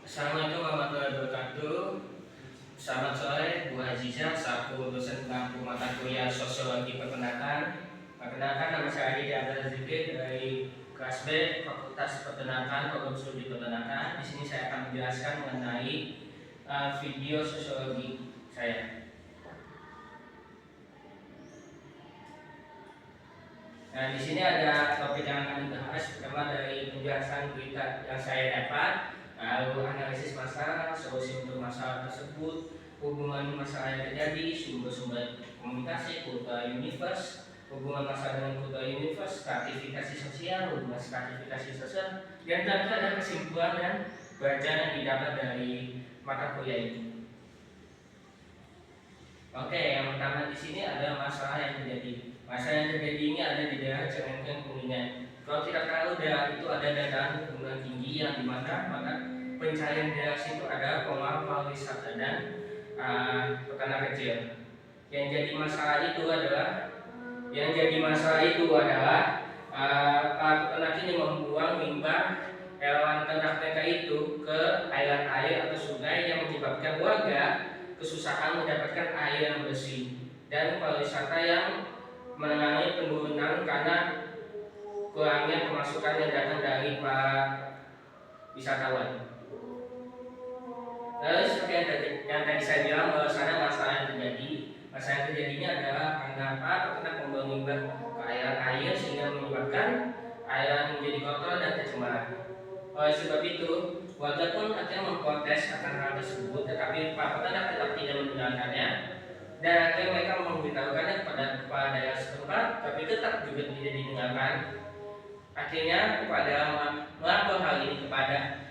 Assalamualaikum warahmatullahi wabarakatuh. Selamat sore Bu Azizah, selaku dosen pengampu mata kuliah Sosiologi Peternakan. Perkenalkan, nama saya Adi Abdul Zikri dari kelas B Fakultas Peternakan, Program Studi Peternakan. Di sini saya akan menjelaskan mengenai video sosiologi saya. Nah, di sini ada topik yang akan dibahas, pertama dari penjelasan berita yang saya dapat, lalu analisis masalah, solusi untuk masalah tersebut, hubungan masalah yang terjadi, sumber-sumber komunikasi, kultur universe, hubungan masalah dengan kultur universe, stratifikasi sosial, hubungan stratifikasi sosial, dan tentu ada kesimpulan dan bacaan yang didapat dari mata kuliah ini. Oke, yang pertama di sini ada masalah yang terjadi. Masalah yang terjadi ini ada di daerah Cengengkeng Kuningan. Kalau kita tahu daerah itu ada dataran gunung tinggi yang dimana pencarian daerah situ ada pengelola pariwisata dan peternak kecil. Yang jadi masalah itu adalah para peternak ini membuang limbah hewan ternak mereka itu ke aliran air atau sungai yang menyebabkan warga kesusahan mendapatkan air yang bersih dan pariwisata yang mengalami penurunan karena kurangnya pemasukan yang datang dari para wisatawan. Lalu seperti yang tadi saya bilang, bahwasanya masalah yang terjadinya adalah karena peternak membuang limbah ke aliran air sehingga menyebabkan air menjadi kotor dan tercemar. Oleh sebab itu, warga pun akhirnya memprotes akan hal tersebut, tetapi para peternak tetap tidak mendengarkannya. Dan akhirnya mereka memberitahukannya kepada kepala daerah setempat, tapi tetap juga tidak didengarkan. Akhirnya kepada melapor hal ini kepada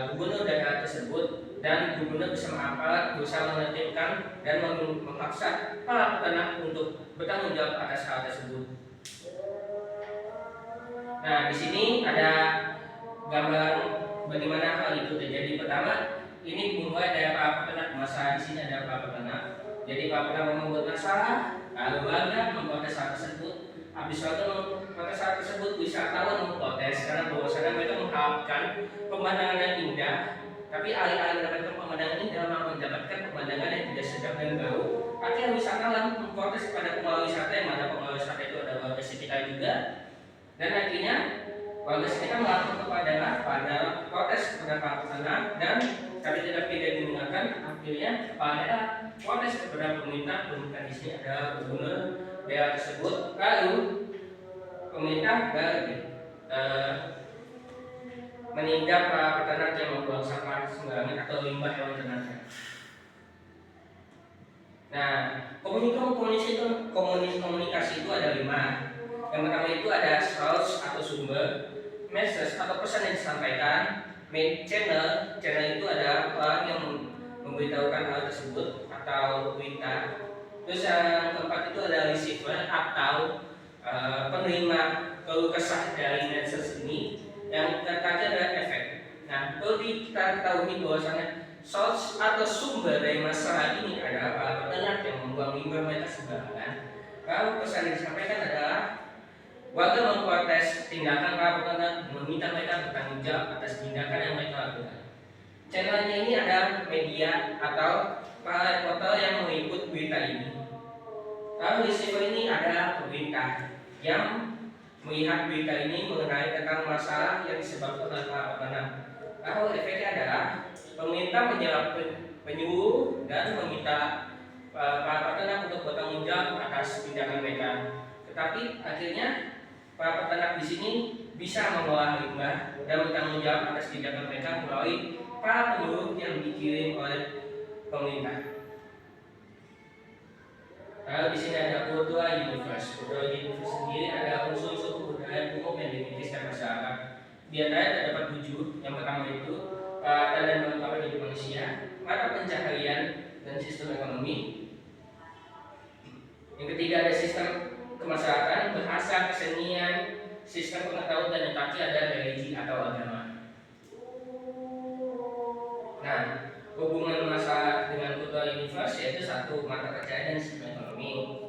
gubernur daerah tersebut, dan gubernur bersama aparat berusaha menertibkan dan memaksa para peternak untuk bertanggung jawab atas hal tersebut. Nah, di sini ada gambaran bagaimana hal itu terjadi. Pertama, ini dimulai dari para peternak. Masalah di sini ada para peternak. Jadi para peternak membuat masalah, lalu warga memprotes hal tersebut. Habis warga memprotes hal tersebut, wisatawan memprotes karena bahwasanya mereka mengharapkan pemandangan yang indah, tapi alih-alih mendapatkan pemandangan indah malah mendapatkan pemandangan yang tidak sedap dan bau. Akhirnya wisatawan memprotes kepada pengelola wisata, yang mana pengelola wisata itu ada warga sekitar juga, dan akhirnya warga sekitar melapor pada protes kepada para peternak, dan tapi tidak didengarkan. Akhirnya pada protes kepada pemerintah di sini adalah gubernur daerah tersebut. Lalu pemerintah menindak para peternak yang membuang sampah sembarangan atau limbah hewan ternaknya. Nah, komunikasi itu ada 5. Yang pertama itu ada source atau sumber, message atau pesan yang disampaikan, channel itu ada orang yang memberitahukan hal tersebut atau berita. Terus yang keempat itu ada receiver atau penerima keluh kesah dari message ini. Yang terakhir adalah efek. Nah, perlu kita ketahui bahwasanya source atau sumber dari masalah ini adalah para peternak yang membuang limbah mereka sembarangan. Lalu pesan yang disampaikan adalah warga memprotes tindakan para peternak, meminta mereka bertanggung jawab atas tindakan yang mereka lakukan. Channelnya ini ada media atau para reporter yang meliput berita ini. Lalu receiver ini ada pemerintah yang melihat berita ini mengenai tentang masalah yang disebabkan oleh para peternak. Lalu efeknya adalah pemerintah menyuruh dan meminta para peternak untuk bertanggung jawab atas tindakan mereka. Tetapi akhirnya para peternak di sini bisa mengolah limbah dan bertanggung jawab atas tindakan mereka melalui para penyuluh yang dikirim oleh pemerintah. Lalu di sini ada kultur universe. Kultur universe sendiri ada unsur-unsur kebudayaan umum yang dimiliki setiap masyarakat. Di antaranya terdapat 7. Yang pertama itu tanda dan kelengkapan hidup manusia, mata pencaharian dan sistem ekonomi. Yang ketiga ada sistem kemasyarakatan, bahasa, kesenian, sistem pengetahuan, dan yang terakhir ada religi atau agama. Nah, hubungan masalah dengan kultur universe yaitu 1. Mata pencaharian dan sistem ekonomi.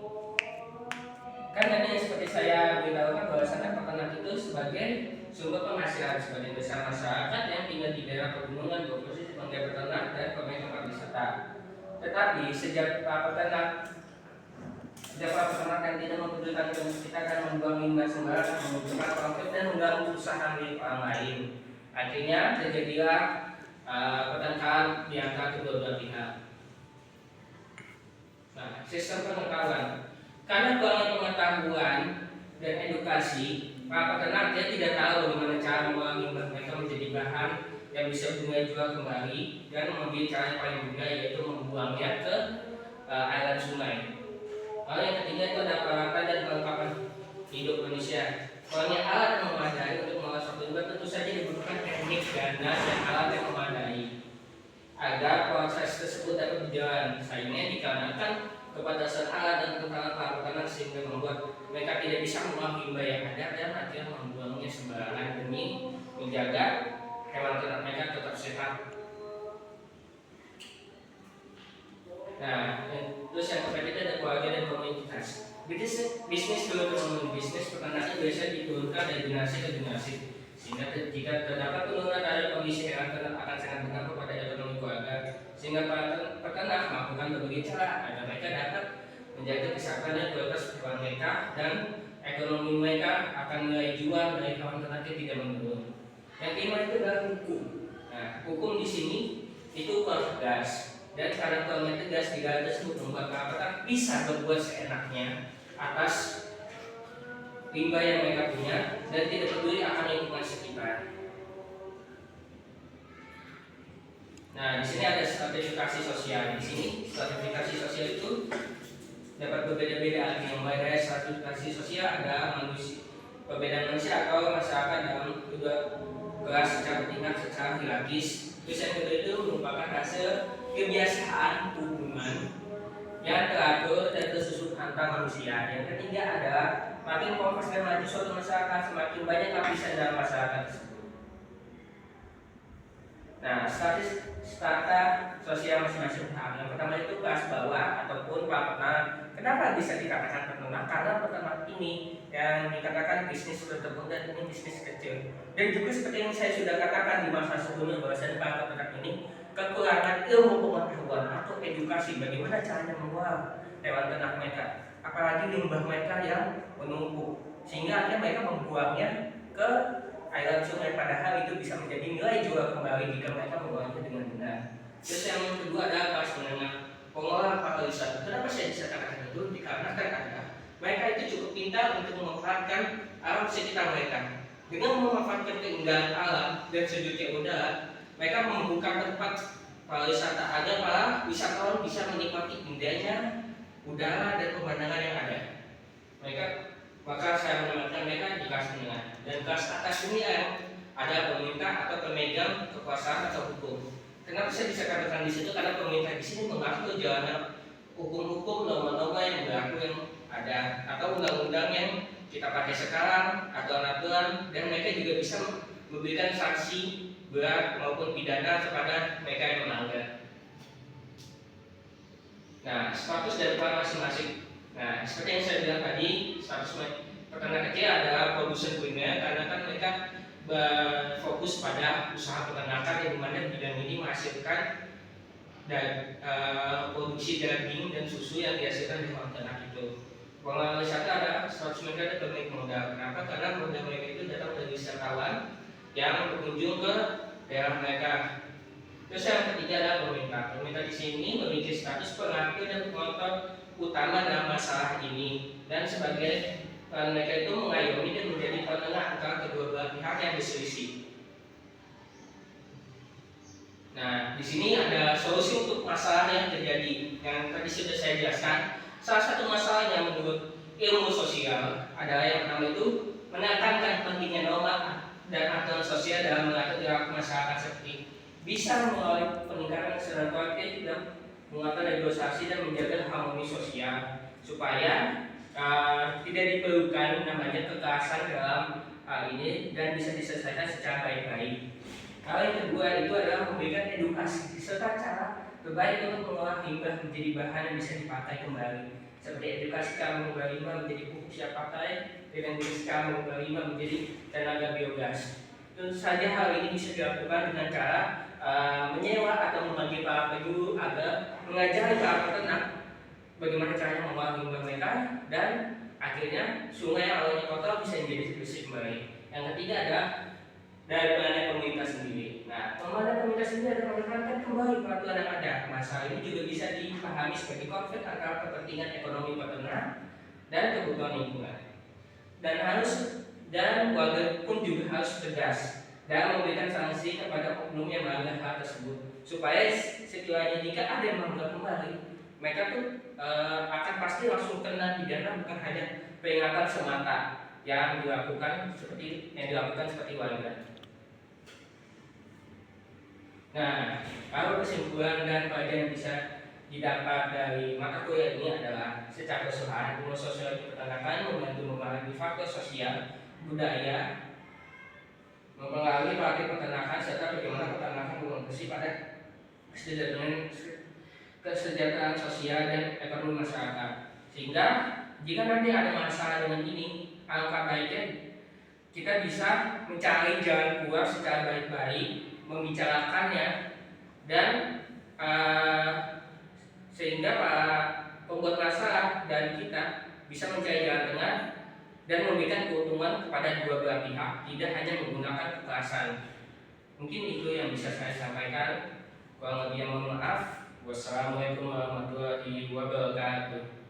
Kan tadi seperti saya beritahukan bahwasanya peternak itu sebagai sumber penghasilan sebagian besar masyarakat yang tinggal di daerah pegunungan berprofesi sebagai peternak dan pemain tempat wisata. Tetapi sejak para peternak yang tidak mempedulikan kita akan membuang limbah sembarangan, mengumpulkan profit dan mengganggu usaha milik orang lain. Akhirnya terjadilah pertengkaran di antara kedua belah pihak. Nah, sistem pengetahuan. Karena kurangnya pengetahuan dan edukasi, para peternak dia tidak tahu bagaimana cara mengolah limbah mereka menjadi bahan yang bisa bernilai jual kembali dan mengambil cara yang paling mudah, yaitu membuangnya ke aliran sungai. Lalu yang ketiga itu ada peralatan dan kelengkapan hidup manusia. Kurangnya alat yang memadai untuk mengolah suatu limbah, tentu saja dibutuhkan teknik, dana, dan alat yang memadai agar proses tersebut dapat berjalan. Sayangnya dikarenakan keterbatasan alat dan kekurangan para peternak sehingga membuat mereka tidak bisa mengolah limbah yang ada dan akhirnya membuangnya sembarangan demi menjaga hewan ternak mereka tetap sehat. Nah, terus yang ketiga ada keluarga dan komunitas. Bisnis dulu ekonomi bisnis peternakan biasa diturunkan dari generasi ke generasi, sehingga jika terdapat penurunan dari kondisi hewan ternak akan sangat berdampak pada ekonomi keluarga, sehingga para peternak melakukan berbagai cara agar mereka dapat menjaga kesehatan dan kualitas hewan mereka, dan ekonomi mereka akan nilai jual dari hewan ternaknya tidak menurun. Yang kelima itu adalah hukum. Nah, hukum di sini itu kurang tegas. Dan karena kurangnya tegas, negara tersebut membuat para peternak bisa berbuat seenaknya atas limbah yang mereka punya dan tidak peduli akan lingkungan sekitar. Nah, di sini ada stratifikasi sosial. Di sini stratifikasi sosial itu dapat berbeda-beda artinya. Mulai dari stratifikasi sosial ada manusia, perbedaan manusia atau masyarakat dalam kedua kelas secara tingkat secara hierarkis. Terus yang kedua itu merupakan hasil kebiasaan hubungan yang teratur dan tersusun antar manusia. Yang ketiga adalah makin kompleks dan maju suatu masyarakat, semakin banyak lapisan dalam masyarakat tersebut. Nah, strata sosial masing-masing pihak. Yang pertama itu kelas bawah ataupun para peternak. Kenapa bisa dikatakan peternak? Karena peternak ini yang dikatakan bisnis bertepung dan ini bisnis kecil. Dan juga seperti yang saya sudah katakan di masa sebelumnya, bahwasanya para peternak ini kekurangan ilmu pengetahuan atau edukasi bagaimana caranya mengolah hewan ternak mereka, apalagi limbah mereka yang menumpuk, sehingga akhirnya mereka membuangnya ke aliran sungai, padahal itu bisa menjadi nilai jual kembali jika mereka mengolah dengan benar. Terus yang kedua adalah kelas menengah, pengolah pariwisata. Kenapa saya bisa katakan itu? Dikarenakan adalah mereka itu cukup pintar untuk memanfaatkan alam sekitar mereka. Dengan memanfaatkan keindahan alam dan sejuknya udara, mereka membuka tempat pariwisata agar para wisatawan bisa menikmati indahnya udara dan pemandangan yang ada. Maka saya menempatkan mereka di kelas menengah. Dan kelas atas ini yang ada pemerintah atau pemegang kekuasaan atau hukum. Kenapa saya bisa katakan di situ? Karena pemerintah di sini mengatur jalannya hukum-hukum, norma-norma yang berlaku yang ada, atau undang-undang yang kita pakai sekarang, atau aturan, dan mereka juga bisa memberikan sanksi berat maupun pidana kepada mereka yang melanggar. Nah, status dari para masing-masing. Nah, seperti yang saya bilang tadi, status peternak kecil adalah produsen kuliner, karena kan mereka berfokus pada usaha peternakan yang dimana bidang ini menghasilkan dan produksi daging dan susu yang dihasilkan di hewan ternak itu. Pengelola wisata ada status mereka ada pemilik modal. Kenapa? Karena modal mereka itu datang dari wisatawan yang berkunjung ke daerah mereka. Terus yang ketiga adalah pemerintah. Pemerintah di sini memiliki status pengatur dan pengontrol utama dalam masalah ini, dan sebagai mereka itu mengayomi dan menjadi penengah antara kedua belah pihak yang berselisih. Nah, di sini ada solusi untuk masalah yang terjadi yang tadi sudah saya jelaskan. Salah satu masalah yang menurut ilmu sosial adalah yang pertama itu menekankan pentingnya norma dan aturan sosial dalam mengatur perilaku masyarakat, seperti bisa melalui peningkatan kesadaran kolektif dan mengatur negosiasi dan menjaga harmoni sosial supaya tidak diperlukan namanya kekerasan dalam hal ini dan bisa diselesaikan secara baik-baik. Hal yang kedua itu adalah memberikan edukasi serta cara terbaik untuk mengolah limbah menjadi bahan yang bisa dipakai kembali. seperti edukasi kamu menjadi pupuk siap pakai, preventif kamu menjadi tenaga biogas. Tentu saja hal ini bisa dilakukan dengan cara menyewa atau memanggil para penjuru agar mengajari para peternak bagaimana caranya mengolah limbah mereka, dan akhirnya sungai yang awalnya kotor bisa menjadi bersih kembali. Yang ketiga adalah dari pelayanan pemerintah sendiri. Nah, pelayanan pemerintah sendiri adalah menekankan kembali peraturan yang ada. Masalah ini juga bisa dipahami sebagai konflik antara kepentingan ekonomi peternak dan kebutuhan lingkungan. Dan warga pun juga harus tegas dan memberikan sanksi kepada oknum yang melanggar hal tersebut, supaya sekiranya jika ada yang melanggar kembali, mereka tuh akan pasti langsung kena pidana, bukan hanya peringatan semata yang dilakukan seperti warga. Nah, kalau kesimpulan dan pelajaran yang bisa didapat dari mata kuliah ini adalah secara keseluruhan ilmu sosiologi peternakan membantu memahami faktor sosial, budaya, mempengaruhi praktik peternakan, serta bagaimana peternakan berkontribusi pada kesejahteraan sosial dan ekonomi masyarakat. Sehingga jika nanti ada masalah dengan ini, alangkah baiknya kita bisa mencari jalan keluar secara baik-baik, membicarakannya, dan sehingga para pembuat masalah dan kita bisa mencari jalan tengah dan memberikan keuntungan kepada dua belah pihak, tidak hanya menggunakan kekerasan. Mungkin itu yang bisa saya sampaikan. Kurang lebihnya mohon maaf. Wassalamualaikum warahmatullahi wabarakatuh.